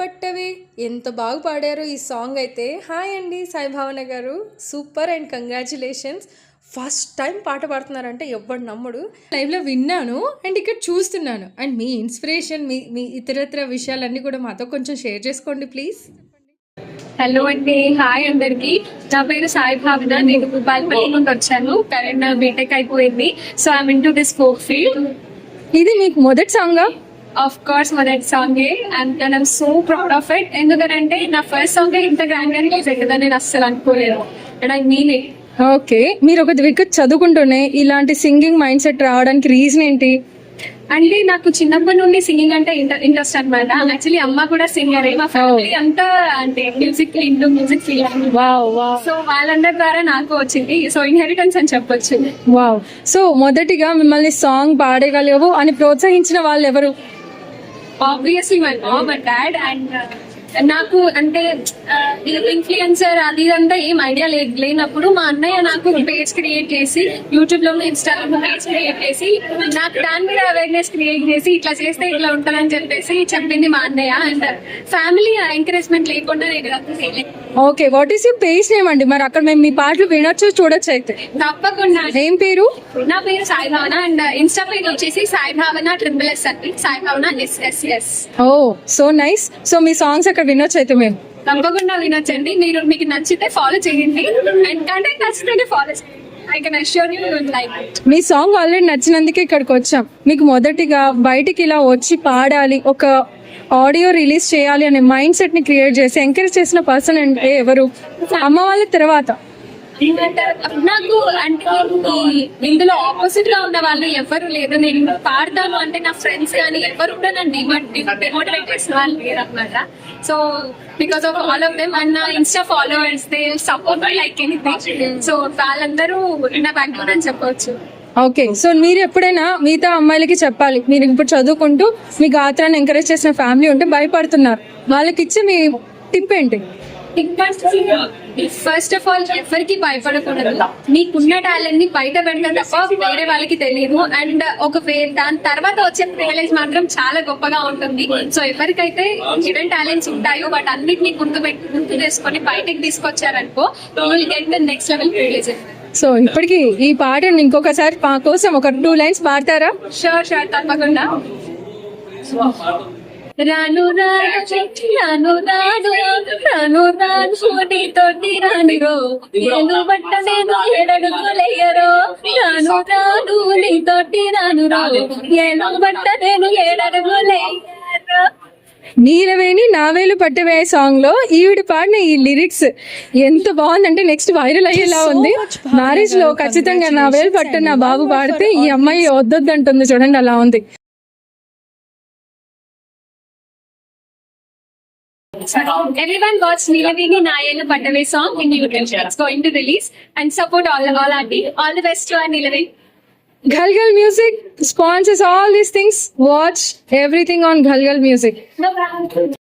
పట్టవే ఎంత బాగా పాడారో ఈ సాంగ్ అయితే. హాయ్ అండి సాయి భావన గారు, super and congratulations. First time పాట పాడుతున్నారంటే ఎవ్వడు నమ్ముడు. లైవ్లో విన్నాను అండ్ ఇక్కడ చూస్తున్నాను. అండ్ మీ ఇన్స్పిరేషన్, మీ ఇతరత్ర విషయాలన్నీ కూడా మాతో కొంచెం షేర్ చేసుకోండి ప్లీజ్. హలో అండి, హాయ్ అందరికి. నా పేరు సాయి భావన. నేను భూపాలపల్లి నుండి వచ్చాను. కరెంట్ బీటెక్ అయిపోయింది. So I'm in to this folk field. ఇది మీకు మొదటి సాంగా? ఆఫ్ కోర్స్ మొదటి సాంగే and I'm so proud of it. ఎందుకంటే నా ఫస్ట్ సాంగ్ ఇంత గ్రాండ్ గా పెట్టదని నేను అస్సలు అనుకోలేదు and I mean it. Okay, మీరు ఒక వికెట్ చదువుకుంటూనే ఇలాంటి సింగింగ్ మైండ్ సెట్ రావడానికి రీజన్ ఏంటి? అంటే నాకు చిన్నప్పటి నుండి సింగింగ్ అంటే ఇంట్రెస్ట్ అనమాట. యాక్చువల్లీ అమ్మ కూడా సింగర్. మా ఫ్యామిలీ అంతా అంటే మ్యూజిక్ ఫీల్. సో వాళ్ళందరి ద్వారా నాకు వచ్చింది. సో ఇన్హెరిటెన్స్ అని చెప్పొచ్చు. వావ్. సో మొదటిగా మిమ్మల్ని సాంగ్ పాడగలవు అని ప్రోత్సహించిన వాళ్ళు ఎవరు? Obviously my mom and dad. And నాకు అంటే ఇన్ఫ్లుయెన్సర్ అది ఇదంతా ఏం ఐడియా లేనప్పుడు మా అన్నయ్య నాకు పేజ్ క్రియేట్ చేసి, యూట్యూబ్ లో ఇన్స్టాగ్రామ్ పేజ్ క్రియేట్ చేసి నాకు దాని మీద అవేర్నెస్ క్రియేట్ చేసి ఇట్లా చేస్తే ఇట్లా ఉంటుందని చెప్పేసి చెప్పింది మా అన్నయ్య. అండ్ ఫ్యామిలీ ఎంకరేజ్మెంట్ లేకుండా నేను. Okay, what is your page name అండి? మరి అక్కడ మేము మీ పాటలు వినొచ్చు, చూడొచ్చు అయితే. తప్పకుండా. ఏం పేరు? నా పేరు సాయి భావన అండ్ ఇన్స్టా పేజ్ వచ్చేసి సాయి భావన SSS అండి. సాయి భావన SSS. ఓ సో నైస్. సో మీ సాంగ్స్ అక్కడ వినొచ్చు అయితే మేము. తప్పకుండా వినొచ్చండి. మీకు నచ్చితే ఫాలో చేయండి అండ్ కంటెంట్ నచ్చితే ఫాలో చేయండి. I can assure you will like it. మీ సాంగ్ ఆల్రెడీ నచ్చినందుకే ఇక్కడికి వచ్చాం. మీకు మొదటిగా బయటికి ఇలా వచ్చి పాడాలి, ఒక ఆడియో రిలీజ్ చేయాలి అనే మైండ్ సెట్ ని క్రియేట్ చేసి ఎంకరేజ్ చేసిన పర్సన్ అంటే ఎవరు? అమ్మ వాళ్ళ తర్వాత నాకు అంటే ఇందులో ఆపోజిట్ గా ఉన్న వాళ్ళు ఎవరు లేదు. నేను పాడతాను అంటే నా ఫ్రెండ్స్ కానీ ఎవరు కూడా నన్ను డిమోటివేట్ చేసిన వాళ్ళు లేరు అనమాట. So because of all of them and నా insta followers they support my like anything. So వాళ్ళందరూ నా బ్యాక్ బోన్ అని చెప్పవచ్చు. ఓకే, సో మీరు ఎప్పుడైనా మిగతా అమ్మాయిలకి చెప్పాలి, మీరు ఇప్పుడు చదువుకుంటూ మీ గాత్రాన్ని ఎంకరేజ్ చేసిన ఫ్యామిలీ ఉంటే భయపడుతున్నారు, వాళ్ళకి ఇచ్చే మీ టిప్ ఏంటి? ఫస్ట్ ఆఫ్ ఆల్ ఎవరికి భయపడకూడదు. మీకున్న టాలెంట్ ని బయట పెడతారు తప్ప వేరే వాళ్ళకి తెలియదు. అండ్ దాని తర్వాత వచ్చే రియలైజ్ మాత్రం చాలా గొప్పగా ఉంటుంది. సో ఎవరికైతే హిడెన్ టాలెంట్స్ ఉంటాయో వాటి అన్నిటిని గుర్తు చేసుకొని బయటకి తీసుకొచ్చారనుకో, you will get the next level privilege. So ఇప్పటికి ఈ పాటను ఇంకొకసారి మా కోసం ఒక 2 lines పాడతారా? షూర్ తప్పకుండా. రాను రాను నీతోటి రానిరో, నేను బట్ట నేను ఏడడుగులేయరో. రాను రాను నీతోటి రానురో, నేను బట్ట నేను ఏడడుగులేయరో. నీరవేణి నావేలు పట్టవే సాంగ్ లో ఈవిడ పాడిన ఈ లిరిక్స్ ఎంత బాగుందంటే నెక్స్ట్ వైరల్ అయ్యేలా ఉంది. మ్యారేజ్ లో ఖచ్చితంగా నావేలు పట్ట నా బాబు పాడితే ఈ అమ్మాయి వద్దొద్దంటుంది చూడండి, అలా ఉంది. Everyone watch Nilavini Nayelu Pattave song in YouTube. It's going to release and support all the best to our Nilavini. Ghalgal Music sponsors all these things. Watch everything on Ghalgal Music. No problem.